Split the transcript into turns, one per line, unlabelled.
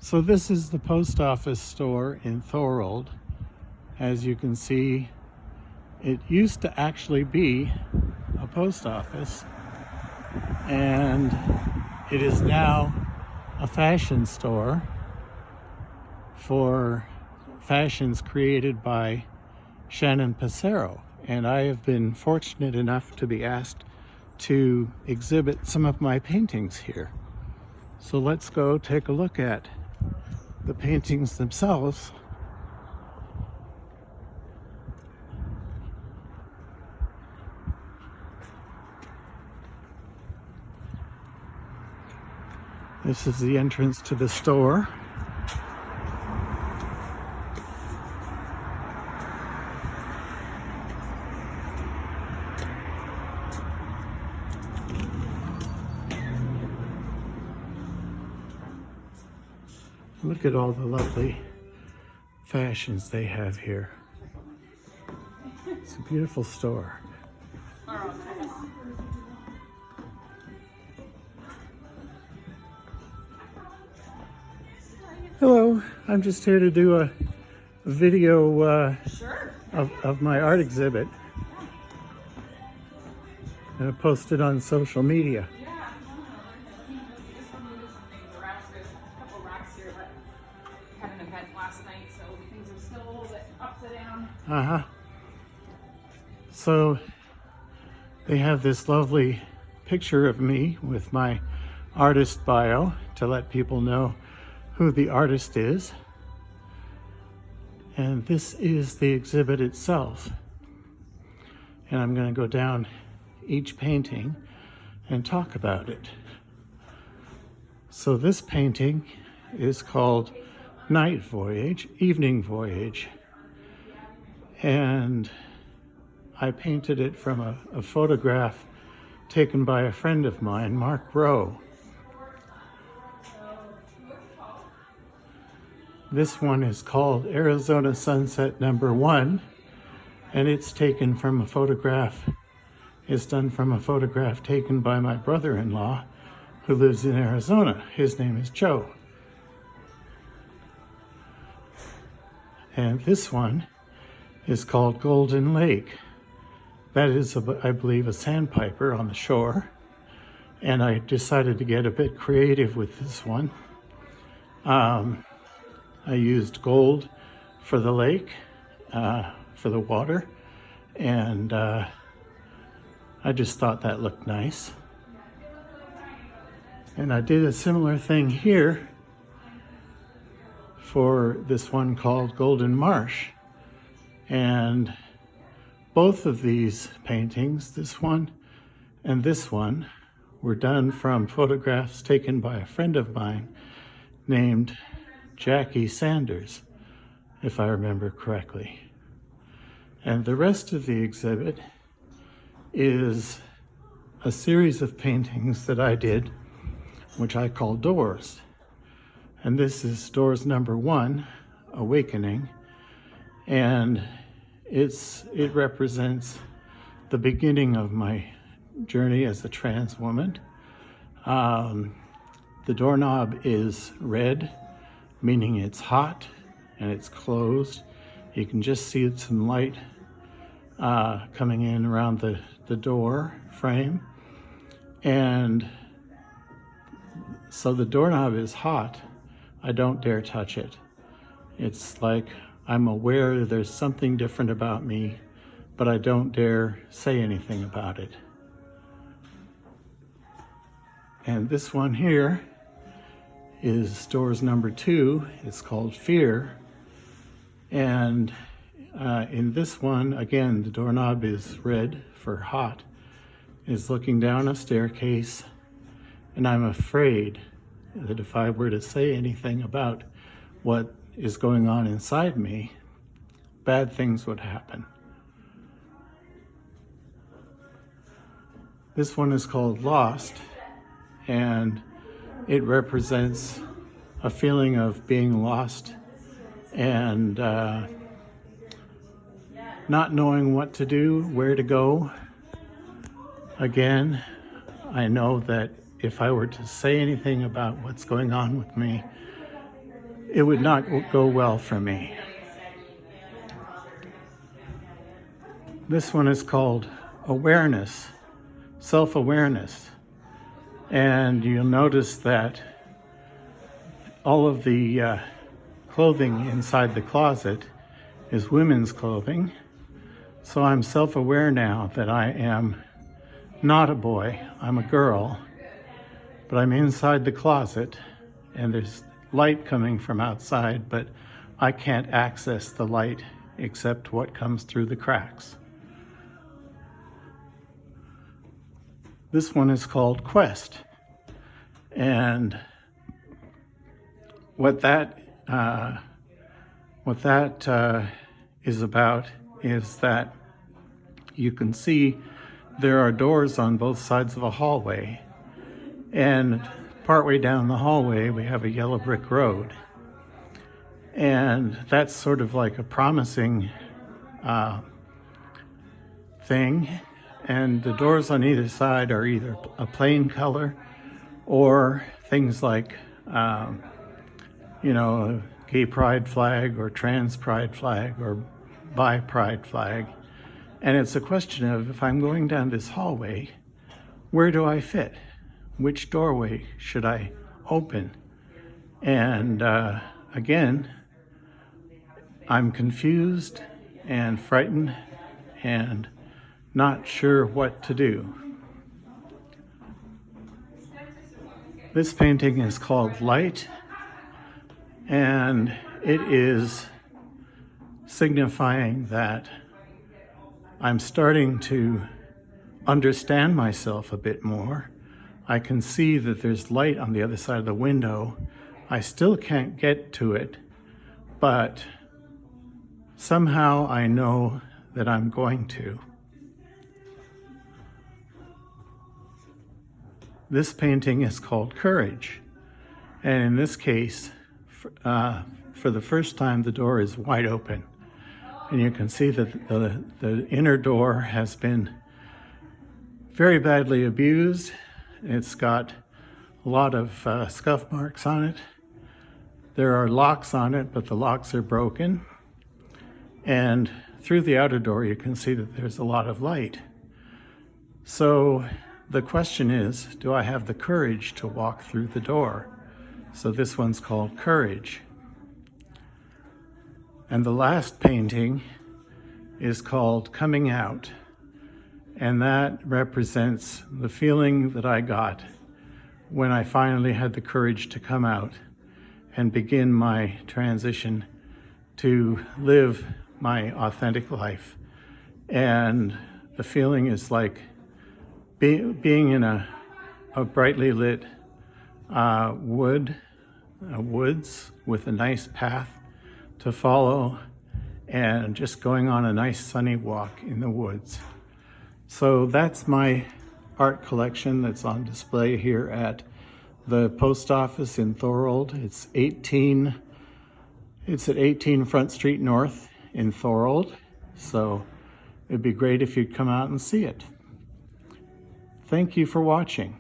So this is the post office store in Thorold. As you can see, it used to actually be a post office, and it is now a fashion store for fashions created by Shannon Passero. And I have been fortunate enough to be asked to exhibit some of my paintings here. So let's go take a look at the paintings themselves. This is the entrance to the store. Look at all the lovely fashions they have here. It's a beautiful store. Hello, I'm just here to do a video of my art exhibit. I'm going to post it on social media.
Had an event last night, so things are still a little bit upside down.
So they have this lovely picture of me with my artist bio to let people know who the artist is. And this is the exhibit itself. And I'm going to go down each painting and talk about it. So this painting is called Night Voyage, Evening Voyage. And I painted it from a photograph taken by a friend of mine, Mark Rowe. This one is called Arizona Sunset Number 1, and it's taken from a photograph, it's done from a photograph taken by my brother-in-law who lives in Arizona. His name is Joe. And this one is called Golden Lake. That is, I believe, a sandpiper on the shore. And I decided to get a bit creative with this one. I used gold for the lake, for the water, and I just thought that looked nice. And I did a similar thing here for this one called Golden Marsh. And both of these paintings, this one and this one, were done from photographs taken by a friend of mine named Jackie Sanders, if I remember correctly. And the rest of the exhibit is a series of paintings that I did, which I call Doors. And this is Doors number 1, Awakening. And it represents the beginning of my journey as a trans woman. The doorknob is red, meaning it's hot and it's closed. You can just see some light coming in around the door frame. And so the doorknob is hot. I don't dare touch it. It's like I'm aware there's something different about me, but I don't dare say anything about it. And this one here is Doors number 2. It's called Fear. And in this one, again, the doorknob is red for hot. It's looking down a staircase, and I'm afraid that if I were to say anything about what is going on inside me, bad things would happen. This one is called Lost, and it represents a feeling of being lost and not knowing what to do, where to go. Again, I know that if I were to say anything about what's going on with me, it would not go well for me. This one is called awareness, self-awareness. And you'll notice that all of the clothing inside the closet is women's clothing. So I'm self-aware now that I am not a boy, I'm a girl, but I'm inside the closet and there's light coming from outside, but I can't access the light except what comes through the cracks. This one is called Quest, and what that is about is that you can see there are doors on both sides of a hallway, and partway down the hallway we have a yellow brick road, and that's sort of like a promising thing. And the doors on either side are either a plain color or things like, a gay pride flag or trans pride flag or bi pride flag. And it's a question of, if I'm going down this hallway, where do I fit? Which doorway should I open? And again, I'm confused and frightened and not sure what to do. This painting is called Light, and it is signifying that I'm starting to understand myself a bit more. I can see that there's light on the other side of the window. I still can't get to it, but somehow I know that I'm going to. This painting is called Courage, and in this case, for the first time, the door is wide open, and you can see that the inner door has been very badly abused. It's got a lot of scuff marks on it. There are locks on it, but the locks are broken, and through the outer door you can see that there's a lot of light. So the question is, do I have the courage to walk through the door? So this one's called Courage. And the last painting is called Coming Out. And that represents the feeling that I got when I finally had the courage to come out and begin my transition to live my authentic life. And the feeling is like being in a brightly lit woods with a nice path to follow, and just going on a nice sunny walk in the woods. So that's my art collection that's on display here at the post office in Thorold. It's at 18 Front Street North in Thorold. So it'd be great if you'd come out and see it. Thank you for watching.